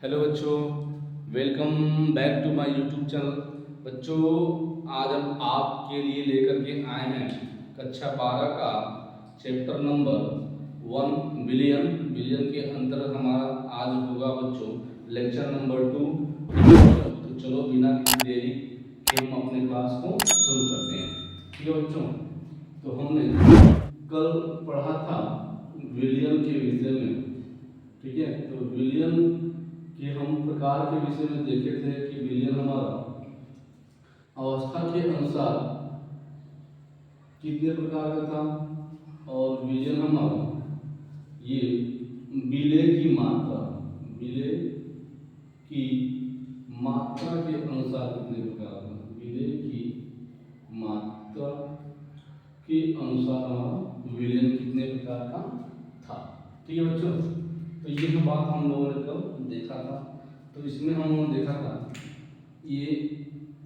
Hello बच्चों, welcome back to my YouTube channel. बच्चों, आज हम आपके लिए लेकर के आए हैं कक्षा 12 का चैप्टर नंबर 1 बिलियन। बिलियन के अंतर्गत हमारा आज होगा बच्चों लेक्चर नंबर 2। तो चलो बिना किसी देरी के हम अपने क्लास को शुरू करते हैं। ठीक है बच्चों, तो हमने कल पढ़ा था बिलियन के विषय में। ठीक है, तो बिलियन के हम प्रकार के विषय में देखे थे कि बिलियन हमारा अवस्था के अनुसार कितने प्रकार का था, और बिलियन हमारा ये विलय की मात्रा, विलय की मात्रा के अनुसार कितने प्रकार का, विलय की मात्रा के अनुसार हमारा विलयन कितने प्रकार का था। ठीक है बच्चों, तो ये जो बात हम लोगों ने कल देखा था, तो इसमें हम लोगों ने देखा था ये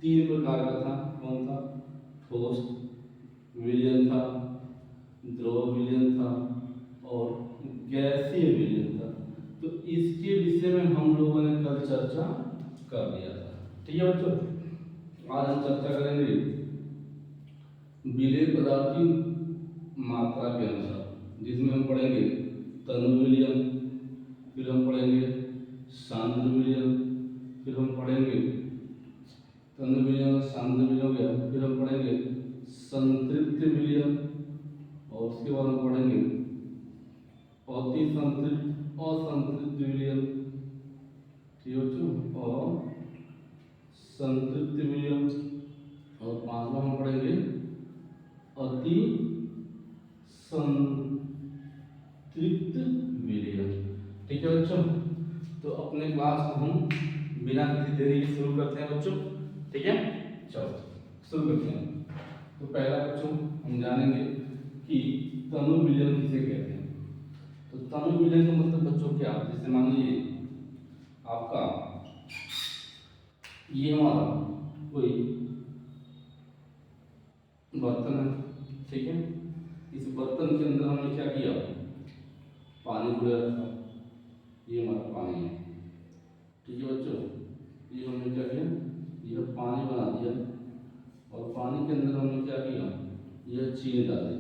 3 प्रकार का था। कौन था? ठोस विलयन था, द्रव विलयन था और गैसीय विलयन था। तो इसके विषय में हम लोगों ने कल चर्चा कर लिया था। ठीक है बच्चों, आज हम चर्चा करेंगे विलय पदार्थ की मात्रा के अनुसार, जिसमें हम पढ़ेंगे तनु विलयन, फिर हम पढ़ेंगे सांद्र विलयन, फिर हम पढ़ेंगे तनु विलयन, सांद्र विलयन हो गया, फिर हम पढ़ेंगे संतृप्त विलयन, और उसके बाद हम पढ़ेंगे असंतृप्त विलयन। ठीक है बच्चों, और संतृप्त विलयन, और 5वां हम पढ़ेंगे अति संतृप्त विलयन। ठीक है बच्चों, तो अपने क्लास को हम बिना किसी देरी के शुरू करते हैं बच्चों। ठीक है, चलो शुरू करते हैं। तो पहला बच्चों हम जानेंगे कि तनु विलयन किसे कहते हैं। तो तनु विलयन का मतलब बच्चों क्या? जैसे मान लीजिए आपका ये हमारा कोई बर्तन है। ठीक है, इस बर्तन के अंदर हमने क्या किया? पानी पूरा रखा। ये हमारा पानी है। ठीक है बच्चों, ये हमने क्या किया? यह पानी बना दिया, और पानी के अंदर हमने क्या किया? यह चीनी डाल दी।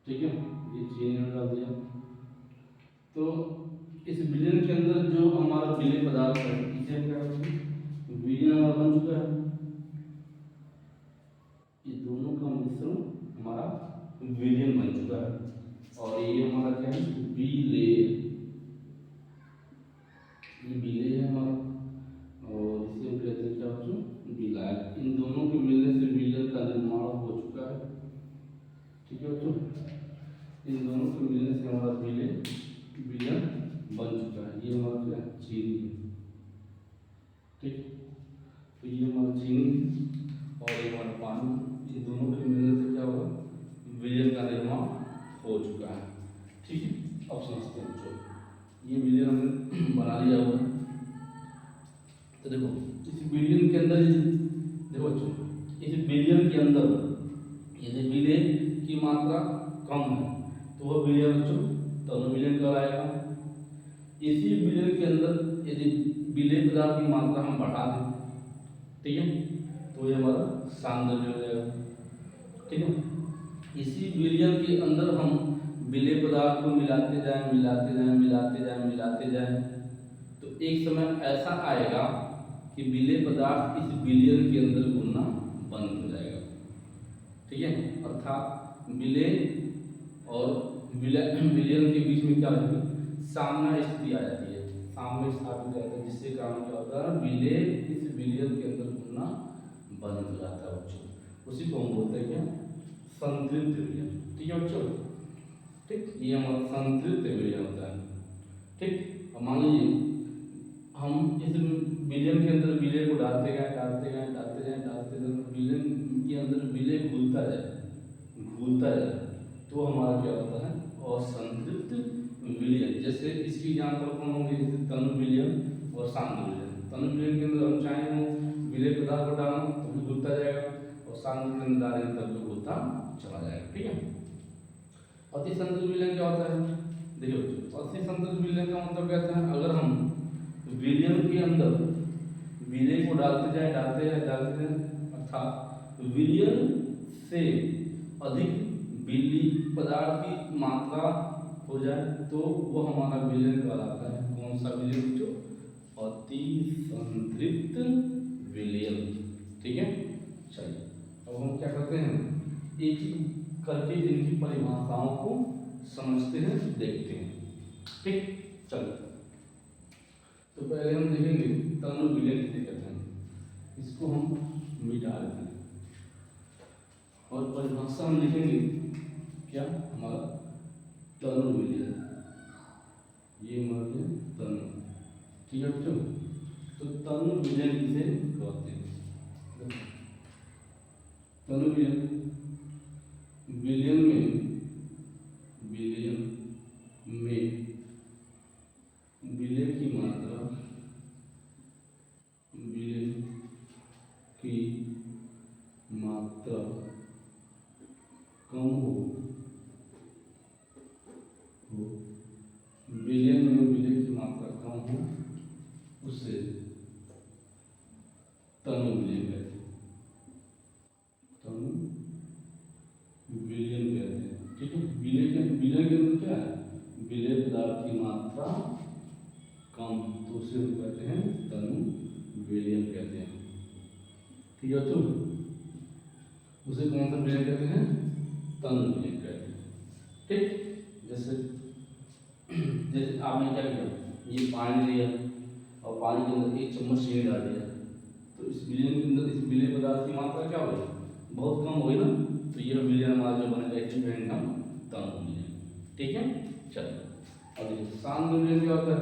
ठीक है, ये चीनी डाल दिया। तो इस विलयन के अंदर जो हमारा विलय पदार्थ है, इसे हम क्या कहते हैं? विलयन हमारा बन चुका है। ये दोनों का मिश्रण हमारा विलयन बन चुका है, और ये हमारा क्या है? विलेय। ये विलेय है हमारा, और इसे हम कहते हैं क्या बच्चों? विलायक। इन दोनों के मिलने से विलयन का निर्माण हो चुका है। ठीक है बच्चों, इन दोनों के मिलने से हमारा विलयन बन चुका है। ये हमारा क्या है? चीनी है। ठीक, तो ये हमारा चीनी और ये हमारा पानी, ये दोनों के मिलने से क्या होगा? विलयन का निर्माण हो चुका है। ठीक है, अब समझते हैं बच्चों, ये विलयन हमने बना लिया हुआ है। तो देखो इस विलयन के अंदर, देखो बच्चों, इस विलयन के अंदर यदि विलय की मात्रा कम है तो वह विलयन बच्चों तनु विलयन कहलाएगा। इसी विलयन के अंदर यदि विलय पदार्थ की मात्रा हम बढ़ा दें, ठीक है, तो ये हमारा सांद्र विलयन हो जाएगा। ठीक है, इसी विलयन के अंदर हम विलय पदार्थ को मिलाते जाएं, मिलाते जाएं, मिलाते जाएं, मिलाते जाएं, तो एक समय ऐसा आएगा कि विलय पदार्थ इस विलयन के अंदर घूमना बंद हो जाएगा। ठीक है, अर्थात विलय और विलयन के बीच में क्या होगी? साम्य स्थिति आ जाती है, साम्य स्थापित हो जाता है, जिससे कारण क्या होता है? विलय इस विलयन के अंदर घूमना बंद हो जाता है बच्चों। उसी को हम बोलते हैं क्या? संतृप्त विलयन। ठीक है बच्चों, ठीक, ये हमारा संतृप्त विलयन होता है। ठीक, अब मान लीजिए हम इस विलयन के अंदर विलय को डालते गए, डालते गए, डालते गए, डालते गए, विलयन के अंदर विलय घुलता जाए, घुलता जाए, तो हमारा क्या होता है? असंतृप्त विलयन। जैसे इसकी एग्जाम्पल कौन होंगे? जैसे तनु विलयन और सांद्र विलयन। तनु विलयन के अंदर हम चाहें विलय पदार्थ को डालना तो भी घुलता जाएगा, और सांद्र के अंदर डालेंगे तब तो घुलता चला जाएगा। ठीक है, अति संतृप्त विलयन क्या होता है? देखिए बच्चों, अति संतृप्त विलयन का मतलब कहते हैं अगर हम विलयन के अंदर विलय को डालते जाए अर्थात विलयन से अधिक बिल्ली पदार्थ की मात्रा हो जाए तो वो हमारा विलयन कहलाता है। कौन सा विलयन जो? अति संतृप्त विलयन। ठीक है, चलिए अब हम क्या करते हैं, एक एक करके इनकी परिभाषाओं को समझते हैं, देखते हैं। ठीक, चलिए तो पहले हम देखेंगे तनु विलयन किसे कहते हैं। इसको हम मिटा देते हैं और परिभाषा हम लिखेंगे क्या, हमारा तनु विलयन, ये हमारे तनु। ठीक है बच्चों, तो तनु विलयन किसे कहते हैं? तनु विलयन, विलयन में विलय की मात्रा, विलय की मात्रा कम हो, विलयन में विलय की मात्रा कम हो, उसे तनु विलयन कहते हैं। तनु विलयन कहते हैं। ठीक है, विलय के अंदर क्या है, विलय पदार्थ की मात्रा कम, तो उसे हम कहते हैं तनु विलयन कहते हैं। ठीक है बच्चों, उसे कौन सा विलयन कहते हैं? तनु विलयन कहते हैं। ठीक, जैसे आपने क्या किया, ये पानी लिया और पानी के अंदर 1 चम्मच चीनी डाल दिया, तो इस विलयन के अंदर इस विलय पदार्थ की मात्रा क्या होगी, बहुत कम होगी ना, तो यह विलयन हमारा जो बनेगा इसे कहेंगे हम तनु विलयन। ठीक है, चलिए अब देखिए सांद्र विलयन क्या होता है।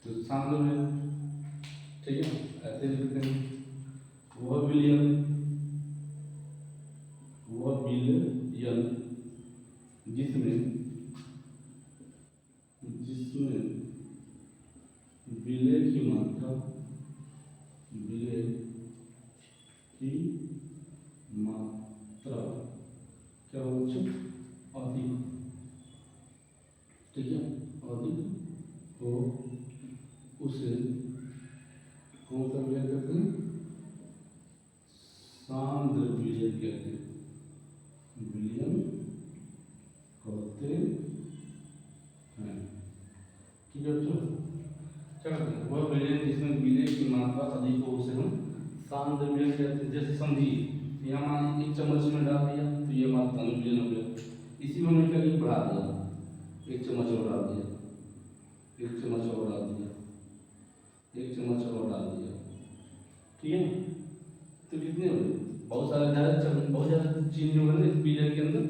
तो सांद्र विलयन, ठीक है, ऐसे लिखते हैं, वह विलयन जिसमें विलय की मात्रा क्या हो, अधिक, ठीक है, अधिक हो, उसे कौन सा विलयन कहते हैं? सांद्र विलयन कहते हैं। विलयन कहते हैं। ठीक है बच्चों, क्या कहते हैं, वह विलयन जिसमें विलय की मात्रा अधिक हो उसे हम सांद्र विलयन कहते हैं। जैसे समझिए यहाँ मान 1 चम्मच में डाल दिया तो ये हमारा तनु विलयन हो गया। इसी में हमने क्या किया, बढ़ा दिया, 1 चम्मच और डाल दिया, 1 चम्मच और डाल दिया, 1 चम्मच और डाल दिया। ठीक है, तो कितने हो गए, बहुत ज़्यादा चीनी हो गई इस विलयन के अंदर,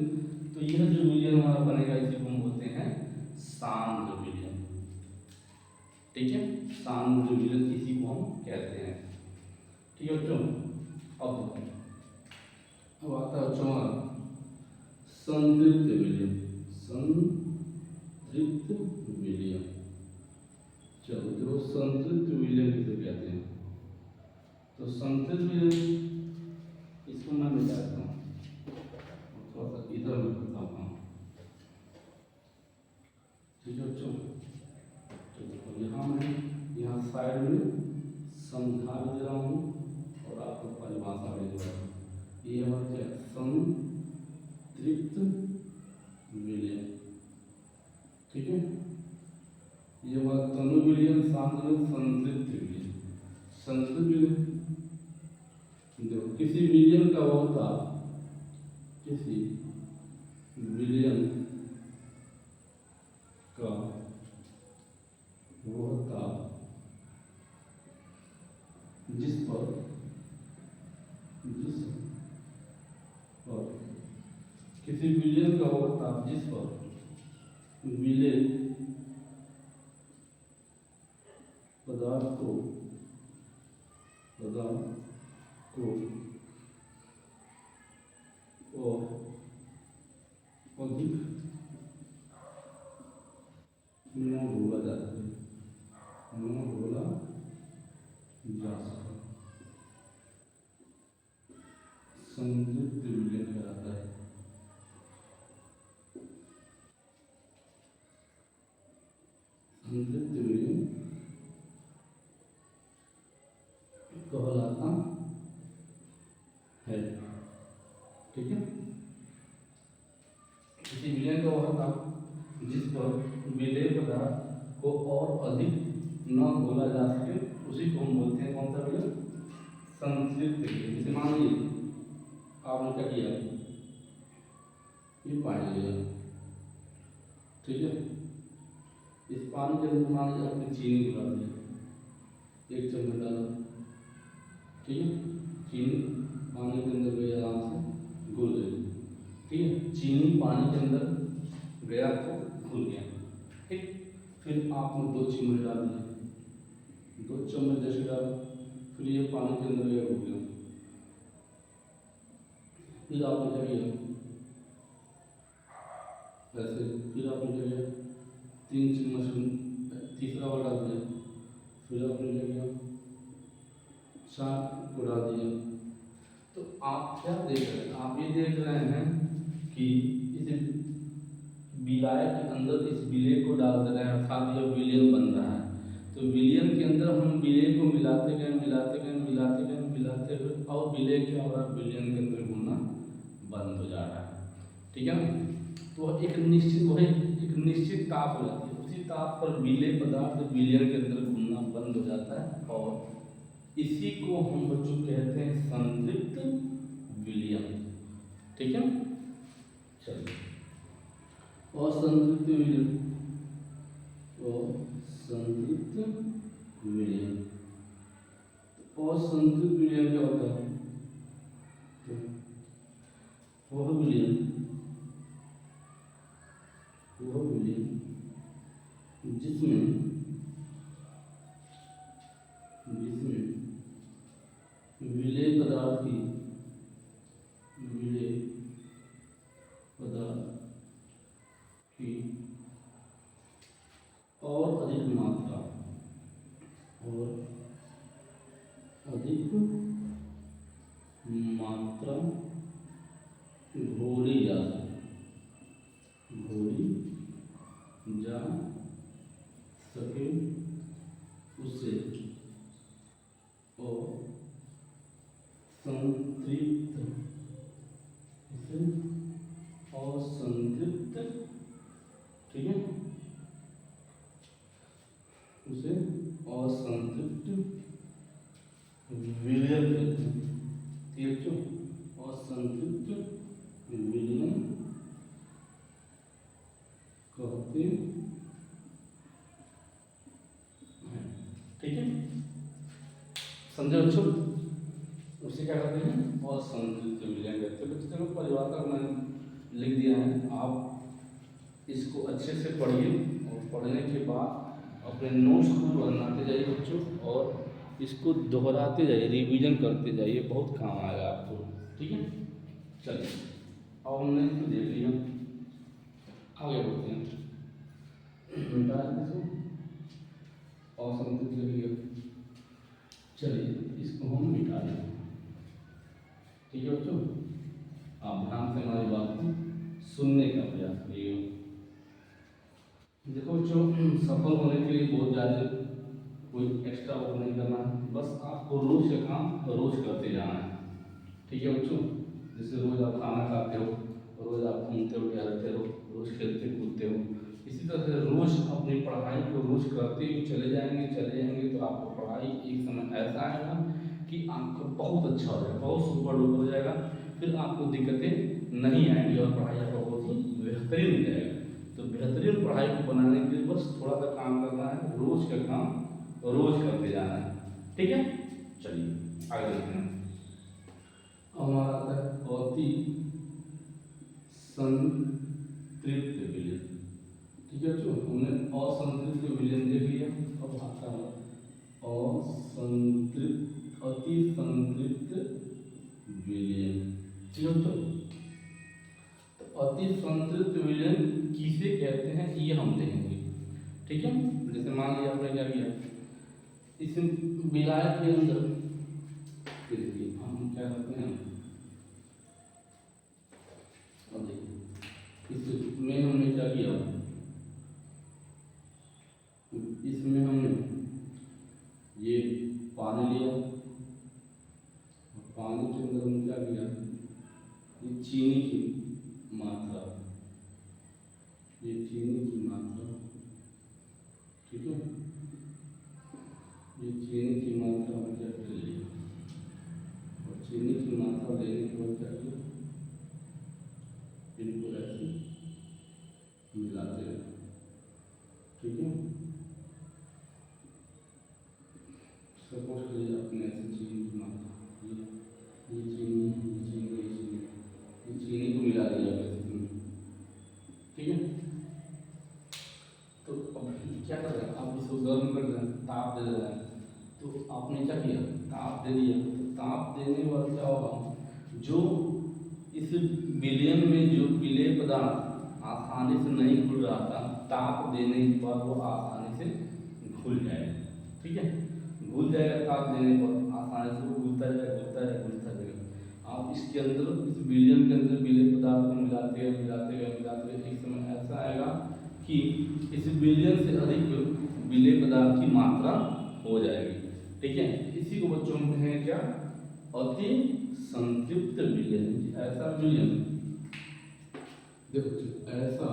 तो यह जो विलयन हमारा बनेगा इसी को हम बोलते हैं सांद्र विलयन। ठीक है, सांद्र विलयन इसी को हम कहते हैं। ठीक है बच्चों, अब आता है बच्चों संतृप्त विलयन। संतृप्त विलयन, चलो देखो संतृप्त विलयन किसे कहते हैं। तो संतृप्त विलयन, इसको मैं मिटाता हूँ, थोड़ा सा इधर में बताता हूँ। ठीक है बच्चों, तो देखो यहाँ साइड में समझा दे रहा हूँ और आपको परिभाषा भी दे रहा हूँ। ये हमारा संतृप्त विलयन। ठीक है, ये हमारा तनु विलयन, सांद्र विलयन, संतृप्त विलयन। संतृप्त विलयन देखो, किसी विलयन का होता, किसी विलयन का होता जिस पर किसी विलयन का होता जिस पर विलय पदार्थ को अधिक न घोला जा सकता, संतृप्त विलयन कहलाता है। घोला जा सके उसी को हम बोलते हैं कौन सा विलयन, संतृप्त विलयन। जैसे मान लीजिए आपने क्या किया, ये पानी लिया, ठीक है, इस पानी के अंदर मान लीजिए आपने चीनी मिला दिया, 1 चम्मच डाला, ठीक है, चीनी पानी के अंदर गई, आराम से घुल गई, ठीक है, चीनी पानी के अंदर गया तो घुल गया, ठीक। फिर आपने 2 चम्मच डाल दिए, 2 चम्मच जैसे डाला, फिर ये पानी के अंदर गया, घुल गया। फिर आपने क्या किया, ऐसे, फिर आपने क्या किया, 3 चम्मच तीसरा वाला डाल दिया, फिर आपने क्या किया, 4 को डाल दिया। तो आप क्या देख रहे हैं, आप ये देख रहे हैं कि इस विलायक के अंदर इस विलय को डाल दे रहे हैं, अर्थात यह विलयन बन रहा है। तो विलयन के अंदर हम विलय को मिलाते गए मिलाते गए मिलाते गए मिलाते हुए, और विलय क्या हो रहा है, विलयन के अंदर घूमना बंद हो जा रहा है, ठीक है ना। तो एक निश्चित ताप हो जाती है, उसी ताप पर विलय पदार्थ विलयन के अंदर घूमना बंद हो जाता है, और इसी को हम बच्चों कहते हैं संतृप्त विलयन, ठीक है। चलिए, असंतृप्त विलयन, असंतृप्त विलयन, असंतृप्त विलयन क्या होता है, वह विलयन जिसमें विलय पदार्थ की और अधिक मात्रा घोली जा सके उसे और संतृप्त, ठीक है, उसे असंतृप्त विलयन कहते हैं, ठीक है, असंतृप्त विलयन कहते हैं, ठीक है, समझे बच्चों। उसे क्या कहते हैं, असंतृप्त विलयन कहते हैं। बच्चों चलो परिभाषा मैंने लिख दिया है, आप इसको अच्छे से पढ़िए, और पढ़ने के बाद अपने नोट्स को बनाते जाइए बच्चों, और इसको दोहराते जाइए, रिवीजन करते जाइए, बहुत काम आएगा आपको, ठीक है। चलिए, अब हमने इसको देख लिया, आगे बढ़ते हैं। असंतुलित लिख लिया, चलिए इसको हम मिटा दें, ठीक है बच्चों। आप ध्यान से हमारी बात को सुनने का प्रयास करिएगा। देखो बच्चों, सफल होने के लिए बहुत ज़्यादा कोई एक्स्ट्रा वर्क नहीं करना है, बस आपको रोज का काम रोज करते जाना है, ठीक है बच्चों। जैसे रोज आप खाना खाते हो, रोज आप घूमते हो, टहलते हो, रोज खेलते कूदते हो, इसी तरह से रोज अपनी पढ़ाई को रोज करते हुए चले जाएंगे तो आपको पढ़ाई एक समय ऐसा आएगा कि आपका बहुत अच्छा हो जाएगा, बहुत सुपर डुपर हो जाएगा, फिर आपको दिक्कतें नहीं आएंगी और पढ़ाई आपका बहुत ही बेहतरीन हो जाएगा। तो बेहतरीन पढ़ाई को बनाने के लिए बस थोड़ा सा काम करना है, रोज का काम रोज करते जाना है, ठीक है। चलिए आगे देखते हैं। हमारा आता है अति संतृप्त विलयन, ठीक है बच्चों। हमने असंतृप्त विलयन देख लिया, अब आता है अति संतृप्त विलयन, ठीक है बच्चों। तो अति संतृप्त विलयन किसे कहते हैं ये हम देखेंगे, ठीक है। जैसे मान लीजिए आपने क्या किया, इस विलायक के अंदर हम क्या करते हैं, इसमें हमने क्या किया, इसमें हमने ये पानी लिया, पानी के अंदर हमने क्या किया, ये चीनी की मात्रा, ये चीनी की मात्रा, ठीक है, ये चीनी की मात्रा में क्या कर लिया, और चीनी की मात्रा लेने के बाद क्या किया, इनको ऐसे मिलाते हैं। ठीक है, सपोज करिए आपने ऐसे चीनी की मात्रा, ये चीनी, ये चीनी, ये चीनी, ये चीनी को मिला दिया वैसे। ठीक है, तो अब क्या कर रहे हैं आप, इसको गर्म कर रहे हैं, ताप दे रहे हैं। तो आपने क्या किया, ताप दे दिया। तो ताप देने के बाद क्या होगा, जो इस विलयन में जो विलेय पदार्थ आसानी से नहीं घुल रहा था, ताप देने के बाद वो आसानी से घुल जाएगा। ठीक है, घुल जाएगा, ताप देने पर आसानी से वो घुलता जाएगा, घुलता जाएगा, घुलता जाएगा। आप इसके अंदर, इस विलयन के अंदर विलेय पदार्थ को मिलाते गए, मिलाते गए, मिलाते गए, एक समय ऐसा आएगा कि इस विलयन से अधिक विलेय पदार्थ की मात्रा हो जाएगी। ठीक है, इसी को बच्चों हम कहें क्या, अति संतृप्त विलयन। ऐसा विलयन, देखो ऐसा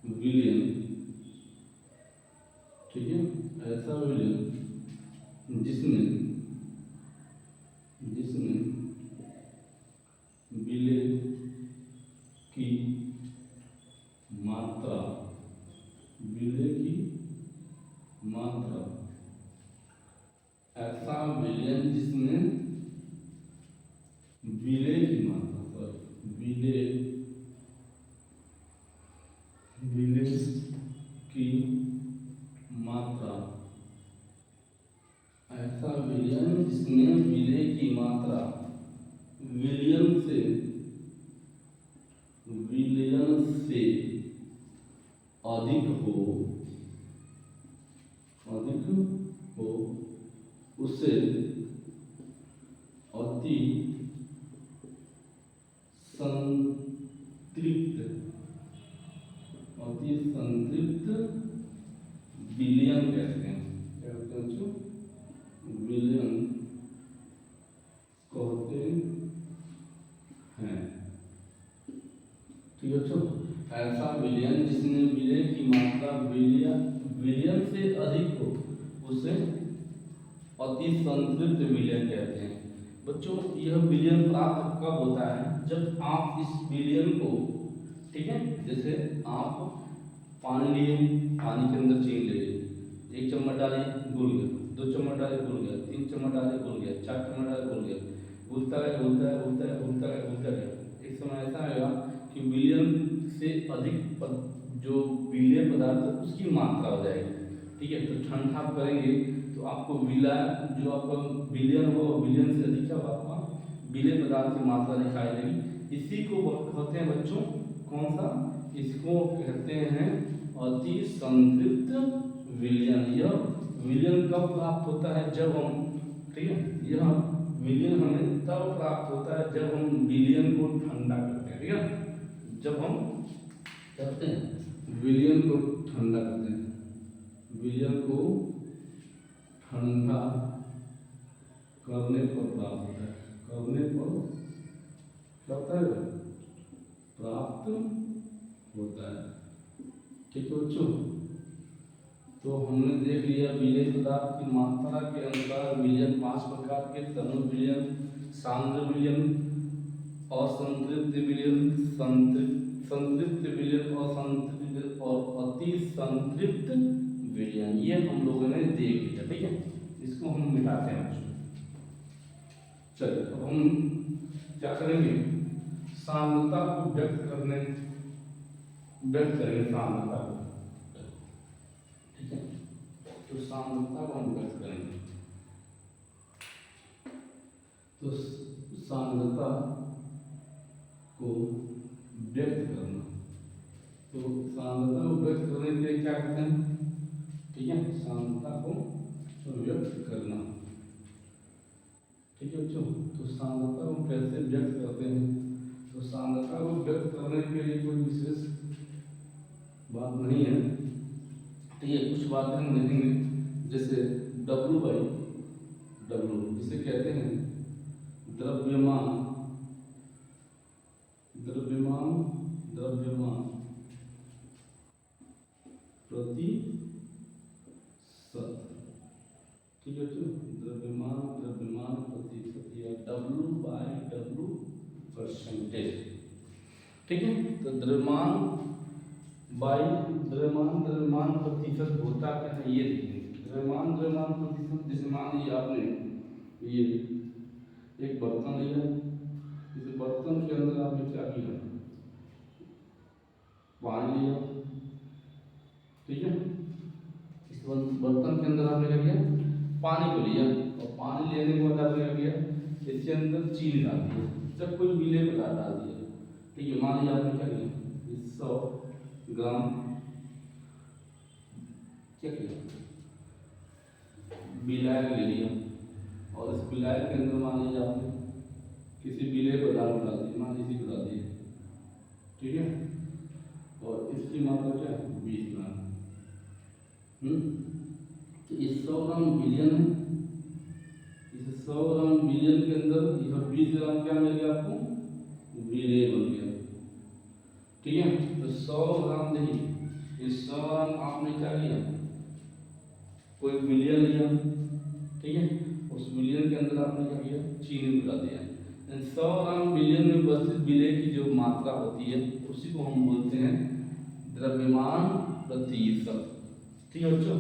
विलयन, ठीक है, ऐसा विलयन जिसमें विलेय की मात्रा, विलेय की मात्रा, ऐसा विलयन जिसमें विलेय की मात्रा, विलेय की मात्रा, ऐसा विलयन जिसमें विलेय की मात्रा विलयन से अधिक हो, उसे अति संतृप्त विलयन कहते हैं। क्या कहते हैं बच्चों, विलयन कहते हैं। ठीक है बच्चों, ऐसा विलयन जिसमें विलेय की मात्रा विलयन से अधिक हो, उसे अति संतृप्त विलयन कहते हैं। बच्चों, यह विलयन प्राप्त कब होता है, जब आप इस विलयन को, ठीक है, जैसे आप पानी लिए, पानी के अंदर चीनी ले लिए, 1 चम्मच डाले घुल गया, 2 चम्मच डाले घुल गया, 3 चम्मच डाले घुल गया, 4 चम्मच डाले घुल गया, घुलता है, घुलता है, घुलता है, घुलता है, घुलता है। एक समय ऐसा आएगा कि विलयन से अधिक जो विलेय पदार्थ है उसकी मात्रा हो जाएगी। ठीक है, तो ठंडा आप करेंगे तो आपको जो आपका विलयन हो, विलयन से अधिक क्या होगा, आपका विलेय पदार्थ की मात्रा दिखाई देगी। इसी को कहते हैं बच्चों, कौन सा, इसको कहते हैं अति संतृप्त विलयन। यह विलयन कब प्राप्त होता है, जब हम, ठीक है, यह विलयन हमें तब प्राप्त होता है जब हम विलयन को ठंडा करते हैं। ठीक है, जब हम करते हैं विलयन को ठंडा करते हैं, विलयन को ठंडा करने पर प्राप्त होता है, करने पर क्या होता है, प्राप्त होता है। ठीक है बच्चों, तो हमने देख लिया विलेय पदार्थ की मात्रा के अनुसार विलयन 5 प्रकार के, तनु विलयन, सांद्र विलयन, असंतृप्त विलयन, संतृप्त विलयन, असंतृप्त और अति संतृप्त विलयन, ये हम लोगों ने देख लिया। ठीक है, इसको हम मिटाते हैं बच्चों। चलिए, अब हम क्या करेंगे, सांद्रता को व्यक्त करेंगे सांद्रता को। ठीक है, तो सांद्रता को हम व्यक्त करेंगे। तो सांद्रता को व्यक्त करना, तो सांद्रता को व्यक्त करने के लिए क्या करते हैं, ठीक है, सांद्रता को व्यक्त करना। ठीक है बच्चों, तो सांद्रता को कैसे व्यक्त करते हैं, तो सांद्रता को व्यक्त करने के लिए कोई विशेष बात नहीं है। ठीक है, कुछ बातें हम देखेंगे, जैसे W/W, जिसे कहते हैं द्रव्यमान प्रतिशत। ठीक है बच्चों, द्रव्यमान प्रतिशत या W/W परसेंटेज। ठीक है, तो द्रव्यमान प्रतिशत होता क्या है ये देखिए। द्रव्यमान प्रतिशत, जैसे मान लीजिए आपने ये एक बर्तन लिया, इस बर्तन के अंदर आपने क्या किया, पानी लिया। ठीक है, इस बर्तन के अंदर आपने क्या किया, पानी को लिया, और पानी लेने के बाद आपने क्या किया, इसके अंदर चीनी डाल दिया, जब कोई विलेय पदार्थ डाल दिया। ठीक है, मान लीजिए आपने क्या किया, 100 ग्राम क्या किया, विलायक ले लिया, और इस विलायक के अंदर मान लीजिए आपने किसी विलेय पदार्थ डाल दिया, मान लीजिए डाल दिया। ठीक है, और इसकी मात्रा क्या है, 20 ग्राम। तो ये 100 ग्राम विलियन है, इस 100 ग्राम विलियन के अंदर यह 20 ग्राम क्या मिल गया आपको, विलेय बन गया। ठीक है, तो 100 ग्राम देखिए, इस 100 ग्राम आपने क्या लिया, कोई विलियन लिया। ठीक है, उस विलियन के अंदर आपने क्या किया, चीनी मिला दिया। 100 ग्राम विलियन में उपस्थित विलेय की जो मात्रा होती है उसी को हम बोलते हैं द्रव्यमान प्रतिशत। ठीक है बच्चों,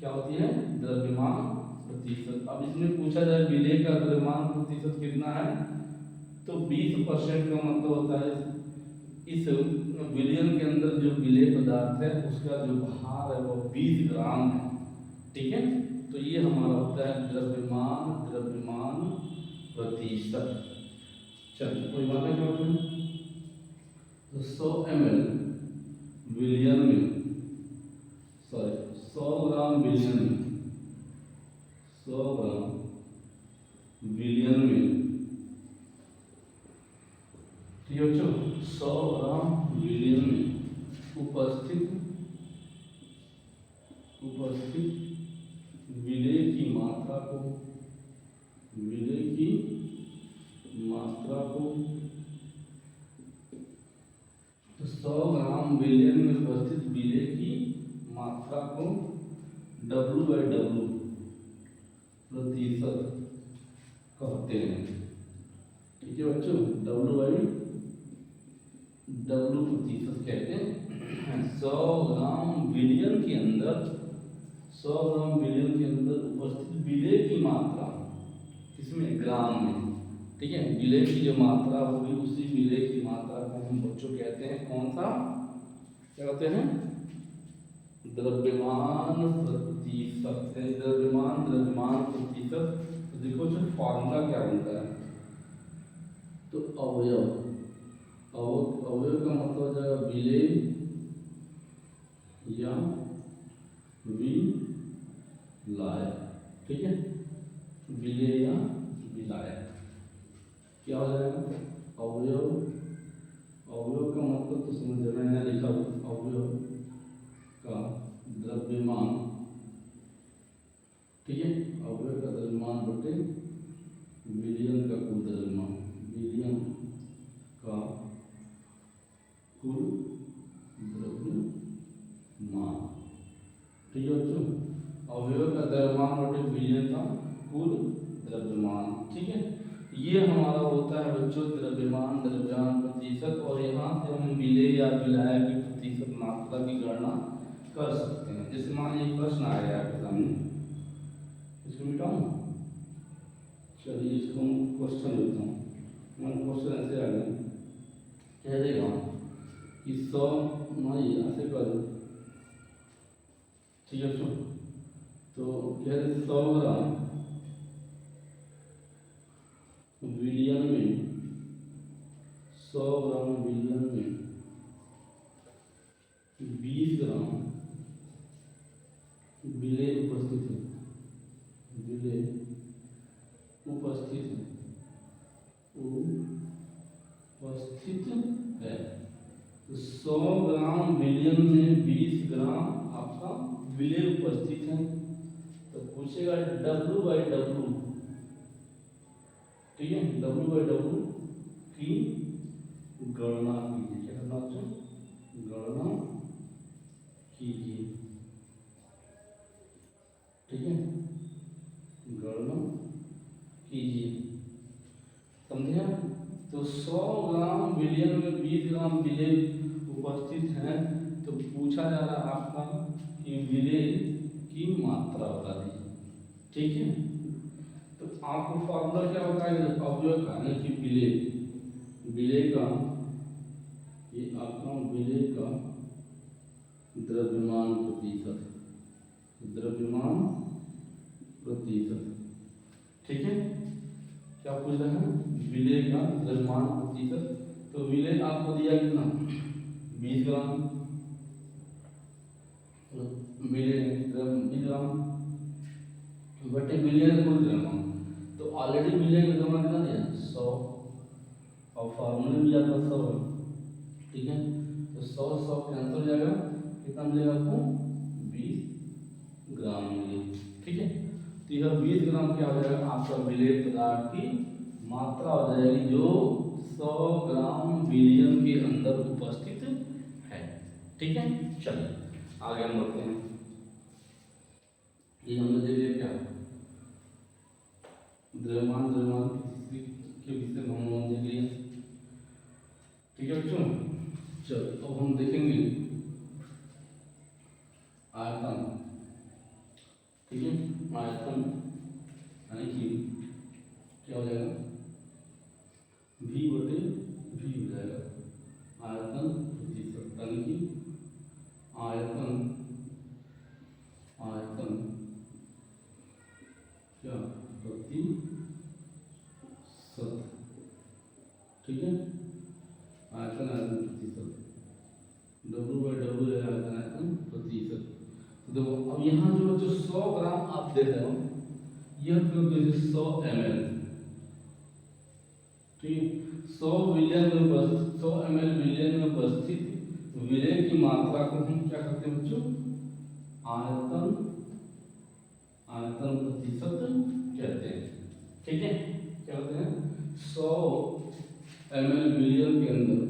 क्या होती है, द्रव्यमान प्रतिशत। अब इसमें पूछा जाए विलेय का द्रव्यमान प्रतिशत कितना है, तो 20% का मतलब होता है इस विलियन के अंदर जो विलेय पदार्थ है उसका जो भार है वो 20 ग्राम है। ठीक है, तो ये हमारा होता है द्रव्यमान प्रतिशत। चलिए कोई बात नहीं होती है, तो 100 ml विलियन में, सॉरी 100 ग्राम विलियन में, 100 ग्राम विलियन में, ठीक है बच्चों, 100 ग्राम विलियन में उपस्थित विलेय की मात्रा को, तो 100 ग्राम विलियन में उपस्थित विलेय की मात्रा को W/W प्रतिशत कहते हैं। ठीक है बच्चों, W/W प्रतिशत कहते हैं। 100 ग्राम विलियन के अंदर, 100 ग्राम विलियन के अंदर उपस्थित विलेय की मात्रा, इसमें ग्राम में। ठीक है, विलेय की जो मात्रा होगी उसी विलेय की मात्रा को हम बच्चों कहते हैं कौन सा, क्या कहते हैं, द्रव्यमान प्रतिशत। द्रव्यमान प्रतिशत। तो देखो जो फॉर्मूला क्या बनता है, तो अवयव का मतलब हो जाएगा विलेय या विलायक। ठीक है, विलेय या विलायक क्या हो जाएगा, अवयव का मतलब तो समझ जाना, यहाँ लिखा हुआ अवयव का द्रव्यमान। ठीक है, अवयव का द्रव्यमान बटे विलियन का कुल द्रव्यमान, विलियन का कुल द्रव्यमान। ठीक है बच्चों, अवयव का द्रव्यमान बटे विलियन का कुल द्रव्यमान। ठीक है, ये हमारा होता है बच्चों द्रव्यमान प्रतिशत, और यहाँ से हम विलेय या विलायक की प्रतिशत मात्रा की गणना कर सकते हैं। जैसे मान लीजिए प्रश्न आया आपके सामने, इसको मिटाऊं, चलिए इसको हम क्वेश्चन लेता हूँ। क्वेश्चन ऐसे आ गया, कह देगा कि 100 नहीं ऐसे कर, ठीक है बच्चों, तो कह रहे 100 ग्राम विलियन में, 100 ग्राम विलियन में 20 ग्राम विलेय उपस्थित है, विलेय उपस्थित है। तो 100 ग्राम विलियन में 20 ग्राम आपका विलेय उपस्थित है, तो पूछेगा W/W। ठीक है, W/W की गणना कीजिए। क्या करना बच्चों, गणना कीजिए। ठीक है, गणना कीजिए। समझे? तो 100 ग्राम विलयन में 20 ग्राम विलेय उपस्थित हैं, तो पूछा जा रहा है आपका कि विलेय की मात्रा बता दीजिए। ठीक है, तो आपको फॉर्मूला क्या बताएगा अवयव का, यानी कि विलेय का, ये आपका विलेय का द्रव्यमान प्रतिशत, द्रव्यमान प्रतिशत। ठीक है, क्या पूछ रहे हैं? विलेय का द्रव्यमान प्रतिशत। तो विलेय आपको दिया कितना? 20 ग्राम विलेय 20 ग्राम बटे विलेय कुल द्रव्यमान। तो ऑलरेडी विलेय का द्रव्यमान कितना दिया? 100, और फॉर्मूले भी आपका 100 है। ठीक है, तो 100 कैंसिल हो जाएगा, कितना मिलेगा आपको? 20 ग्राम मिलेगा। ठीक है, तो यह 20 ग्राम क्या हो जाएगा? आपका विलेय पदार्थ की मात्रा हो जाएगी जो 100 ग्राम विलयन के अंदर उपस्थित है। ठीक है, चलिए आगे हम बढ़ते हैं। ये हमने देख लिया क्या? द्रव्यमान के विषय में हम देख लिया। ठीक है बच्चों, चलो अब हम देखेंगे आयतन। ठीक है, आयतन यानी कि क्या हो जाएगा? V बटे V हो जाएगा आयतन प्रतिशत, यानी कि आयतन क्या प्रतिशत। ठीक है, आयतन प्रतिशत, W/W है आयतन प्रतिशत। तो देखो अब यहाँ जो 100 ग्राम आप दे रहे हो, यह 100 ml। ठीक, 100 ml विलयन में उपस्थित विलेय की मात्रा को हम क्या करते हैं बच्चों? आयतन प्रतिशत कहते हैं। ठीक है, क्या कहते हैं? 100 ml विलयन के अंदर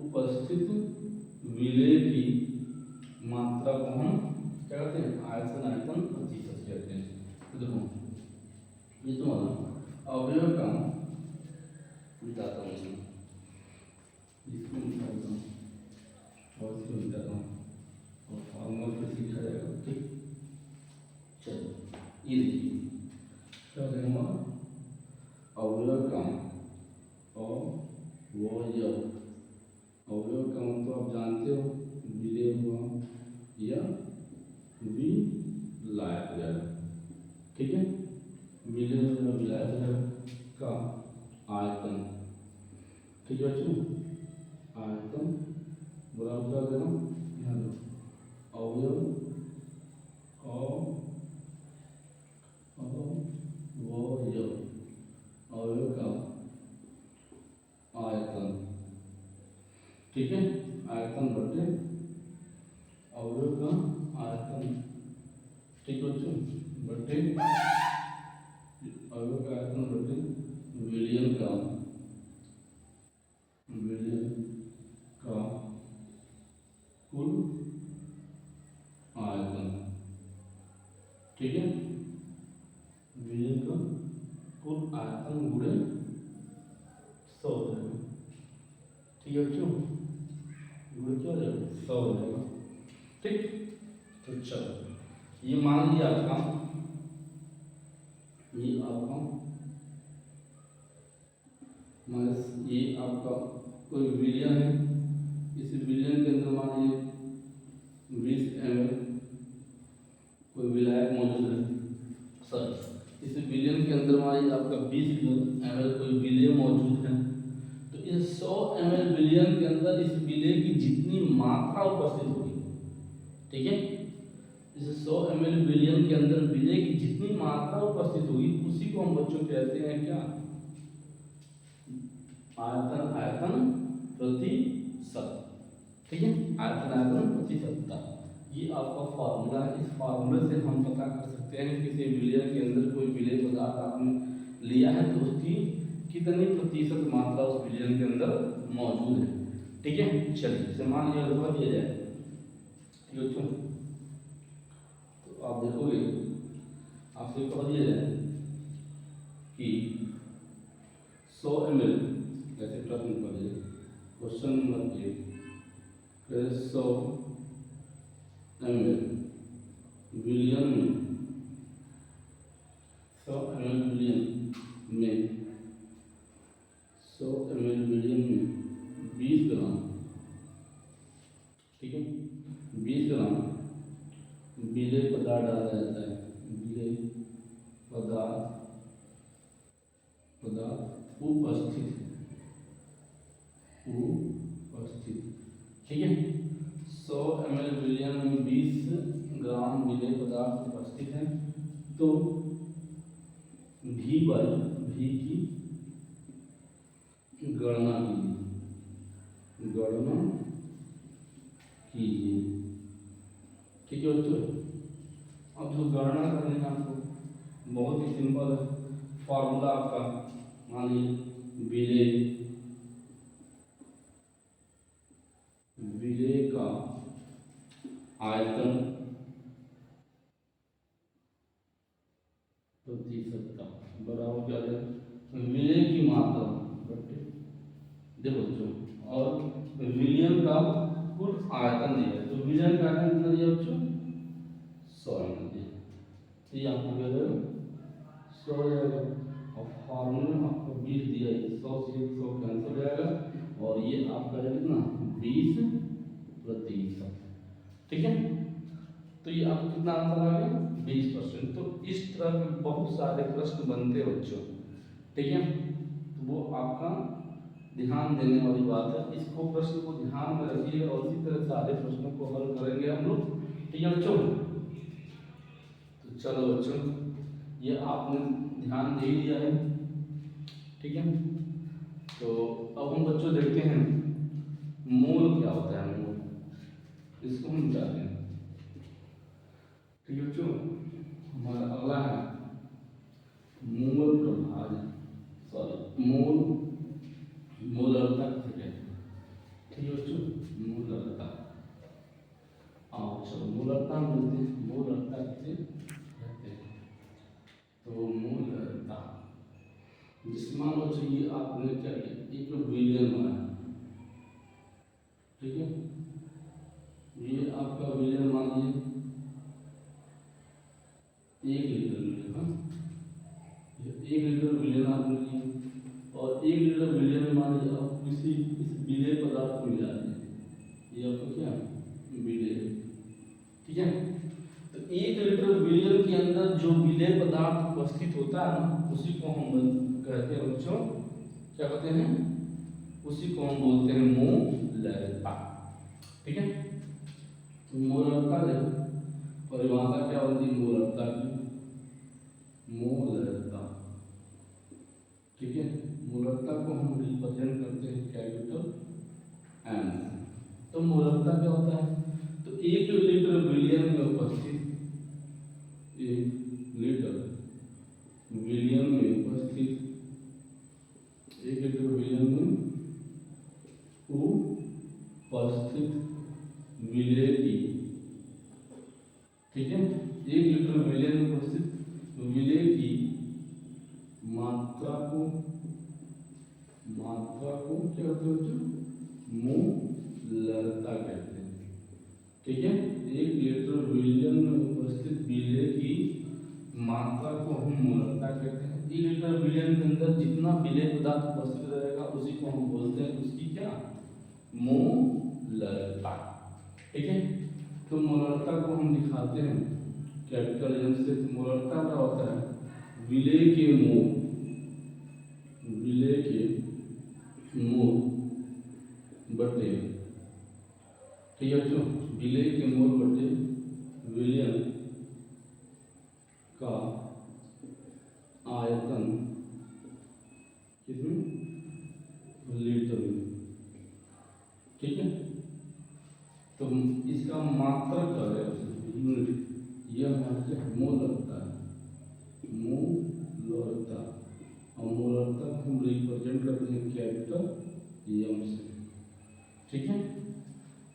उपस्थित विलेय की मात्रा को हम क्या कहते हैं? आयतन प्रतिशत कहते हैं। तो देखो ये तुम्हारा अवयव का मिटाता हूँ, इसको मिटाता हूँ और इसको मिटाता हूँ और फॉर्मूला फिर सीखा जाएगा। ठीक, चलो ये देखिए क्या करेंगे? अवयव का अवयव का मतलब आप जानते हो, विलेय हुआ या विलायक हो जाएगा। ठीक है, विलेय या विलायक हो जाएगा का आयतन। ठीक है बच्चों, आयतन बराबर क्या देना? यहाँ दो अवयव अवयव का आयतन। ठीक है, आयतन बटे अवयव का आयतन। ठीक है बच्चों, बटे अवयव का आयतन बटे विलयन का कुल आयतन। ठीक है, विलयन का कुल आयतन गुणे 100 हो जाएगा। ठीक है बच्चों, गुणे क्या हो जाएगा? 100 हो जाएगा। ठीक, तो चलो ये मान लिया आपका, ये आपका कोई विलयन है। इस विलयन के अंदर मान लीजिए 20 ml कोई विलायक मौजूद है। सर इस विलयन के अंदर मान लीजिए आपका 20 ml कोई विलेय मौजूद है। तो इस 100 ml विलयन के अंदर इस विलेय की जितनी मात्रा उपस्थित होगी, ठीक है, इस 100 ml विलयन के अंदर विलेय की जितनी मात्रा उपस्थित होगी उसी को हम बच्चों कहते हैं क्या? आयतन प्रतिशत। ठीक है, आयतन प्रतिशतता। ये आपका फॉर्मूला है। इस फॉर्मूले से हम पता कर सकते हैं किसी विलयन के अंदर कोई विलेय पदार्थ आपने लिया है तो उसकी कितनी प्रतिशत मात्रा उस विलयन के अंदर मौजूद है। ठीक है, चलिए इसे मान लिया रुपया दिया जाए। ठीक है, तो आप देखोगे, आप आपसे कह दिया जाए कि 100 ml, जैसे प्रश्न कर दिया क्वेश्चन नंबर 1, 100 ml विलियन में 100 ml विलियन में 100 ml विलियन में 20 ग्राम, ठीक है, 20 ग्राम विलेय पदार्थ डाला जाता है। विलेय पदार्थ उपस्थित, ठीक है। 100 ml विलियन में 20 ग्राम विलेय पदार्थ उपस्थित है, तो भी की गणना कीजिए, ठीक है बच्चों। अब जो गणना करने का आपको बहुत ही सिंपल है, फॉर्मूला आपका मान लीजिए विलेय का आयतन प्रतिशतता बराबर क्या है, विलेय की मात्रा बटे, देखो बच्चों, और विलियन का कुल आयतन दिया है, तो विलियन का आयतन कितना दिया बच्चों, 100 दिया, तो ये आपको क्या देगा 100 जाएगा, और फॉर्मूला में आपको 20 दिया है, 100 से 100 कैंसिल हो जाएगा, और ये आपका है कितना 20%, ठीक है। तो ये आपको कितना आंसर आ गया 20%। तो इस तरह के बहुत सारे प्रश्न बनते हैं बच्चों, ठीक है। तो वो आपका ध्यान देने वाली बात है, इसको प्रश्न को ध्यान में रखिए और इसी तरह सारे प्रश्नों को हल करेंगे हम लोग, ठीक है बच्चों। तो चलो बच्चों, ये आपने ध्यान दे दिया है, ठीक है। तो अब हम बच्चों देखते हैं मोल क्या होता है, मोल, इसको हम जानते हैं, ठीक है बच्चों। हमारा अगला है मोल प्रभाजन, सॉरी मोलरता किसे कहते हैं, ठीक है बच्चों, मोलरता। चलो मोलरता मिलते हैं, मोलरता किसे कहते हैं, तो मोलरता, जिसमें मान लो चाहिए आपने क्या किया, एक विलियन बनाया, ठीक है, ये आपका विलियन मान लीजिए 1 लीटर विलियन, हाँ 1 लीटर विलियन आपने लिए, और 1 लीटर विलियन में मान लीजिए आप किसी इस विलेय पदार्थ को मिला दें, ये आपका क्या विलेय, ठीक है। तो 1 लीटर विलियन के अंदर जो विलेय पदार्थ उपस्थित होता है ना, उसी को हम कहते हैं बच्चों, क्या कहते हैं, उसी को हम बोलते हैं मोलरता, ठीक है। तो मोलरता देखो परिभाषा क्या होती है मोलरता की, मोलरता, ठीक है। मोलरता को हम रिप्रेजेंट करते हैं कैपिटल एम। तो मोलरता क्या होता है, तो 1 लीटर विलियन में उपस्थित, 1 लीटर विलियन में उपस्थित, 1 लीटर विलियन में उपस्थित विलेय की, ठीक है, 1 लीटर विलियन में उपस्थित विलेय की मात्रा को क्या कहते हैं बच्चों, मोलरता कहते हैं, ठीक है। 1 लीटर विलियन में उपस्थित विलेय की मात्रा को हम मोलरता कहते हैं। 1 लीटर विलियन के अंदर जितना विलेय पदार्थ उपस्थित रहेगा उसी को हम बोलते हैं, उसकी क्या, मोलरता, ठीक है। तो मोलरता को हम दिखाते हैं कैपिटल एम से। तो मोलरता क्या होता है, विलेय के मोल बटे, ठीक है बच्चों, विलेय के मोल बटे विलियन का आयतन कितने लीटर में, ठीक है। तो इसका मात्रक क्या है, यूनिट, यह हमारा मोलरता है, मोलरता, और मोलरता को हम रिप्रेजेंट करते हैं कैपिटल एम से, ठीक है।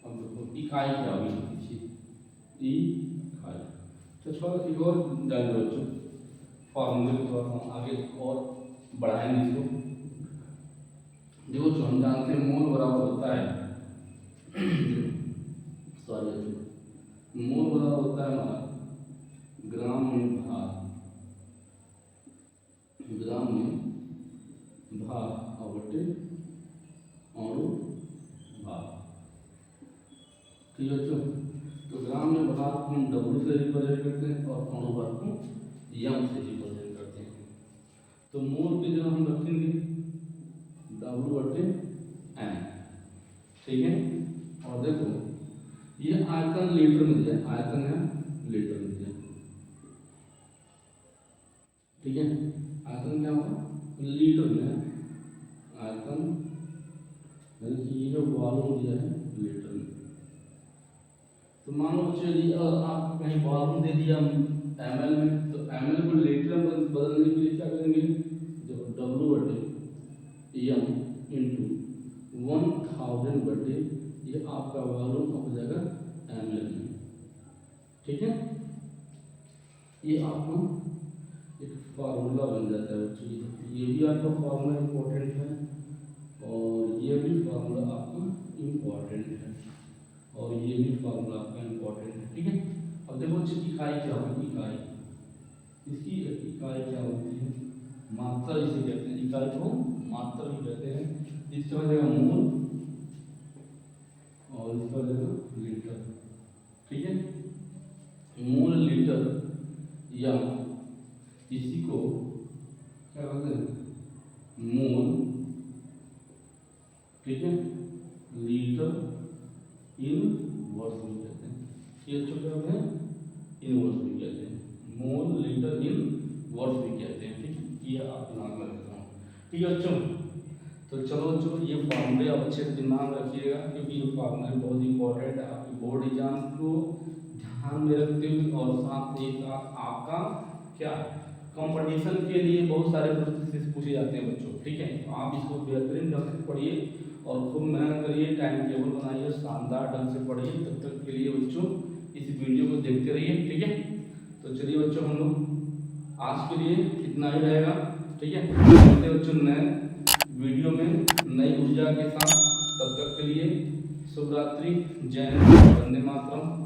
अब देखो इकाई क्या होगी, इकाई। तो थोड़ा एक और जान लो बच्चों, फार्मूले को थोड़ा सा आगे और बढ़ाएंगे इसको। देखो जो हम जानते हैं मोल बराबर होता है सॉरी मोल बराबर होता है हमारा ग्राम में भार, ग्राम में भार बटे अणु भार। ठीक है बच्चों, तो ग्राम में भार को हम W से रिप्रेजेंट करते हैं और अणु भार को M से रिप्रेजेंट करते हैं। तो मोल की जगह हम रखेंगे W बटे M। ठीक है, और देखो ये आयतन लीटर में दिया, आयतन है लीटर में दिया। ठीक है, आयतन क्या होगा लीटर में, आयतन ये जो वॉल्यूम दिया है लीटर में। तो मान लो चलिए आप कहीं वॉल्यूम दे दिया ml में, तो ml को लीटर में बदलने के लिए क्या करेंगे, जब W बटे M इंटू 1000 बटे ये आपका वॉल्यूम हो जाएगा ml में। ठीक है, ये आपका एक फार्मूला बन जाता है बच्चों। ये भी आपका फार्मूला इम्पोर्टेंट है और ये भी फार्मूला आपका इम्पोर्टेंट है और ये भी फार्मूला आपका इम्पोर्टेंट है। ठीक है, अब देखो इकाई क्या होगी, इकाई, इसकी इकाई क्या होती है, मात्रा इसे कहते हैं, इकाई को मात्रा भी कहते हैं। इसका हो जाएगा मोल और इसका हो जाएगा लीटर। ठीक है, मोल लीटर या इसी को क्या कहते हैं मोल, ठीक है, लीटर इन वर्स भी कहते हैं। ये क्या कहते हैं, इनवर्स भी कहते हैं, मोल लीटर इन वर्स भी कहते हैं। ठीक है, ये आप दिमाग में रखना हो। ठीक है बच्चों, तो चलो बच्चों ये फार्मूले आप अच्छे से दिमाग रखिएगा क्योंकि ये फार्मूले बहुत इंपॉर्टेंट है आपके बोर्ड एग्जाम को ध्यान में रखते हुए और साथ ही साथ आपका क्या कंपटीशन के लिए बहुत सारे प्रश्न पूछे जाते हैं बच्चों। ठीक है, तो आप इसको बेहतरीन ढंग से पढ़िए और खूब मेहनत करिए, टाइम टेबल बनाइए, शानदार ढंग से पढ़िए। तब तक के लिए बच्चों इस वीडियो को देखते रहिए। ठीक है, तो चलिए बच्चों हम लोग आज के लिए इतना ही रहेगा। ठीक है, मिलते बच्चों नए वीडियो में नई ऊर्जा के साथ। तब तक के लिए शुभ रात्रि, जय हिंद, वंदे मातरम।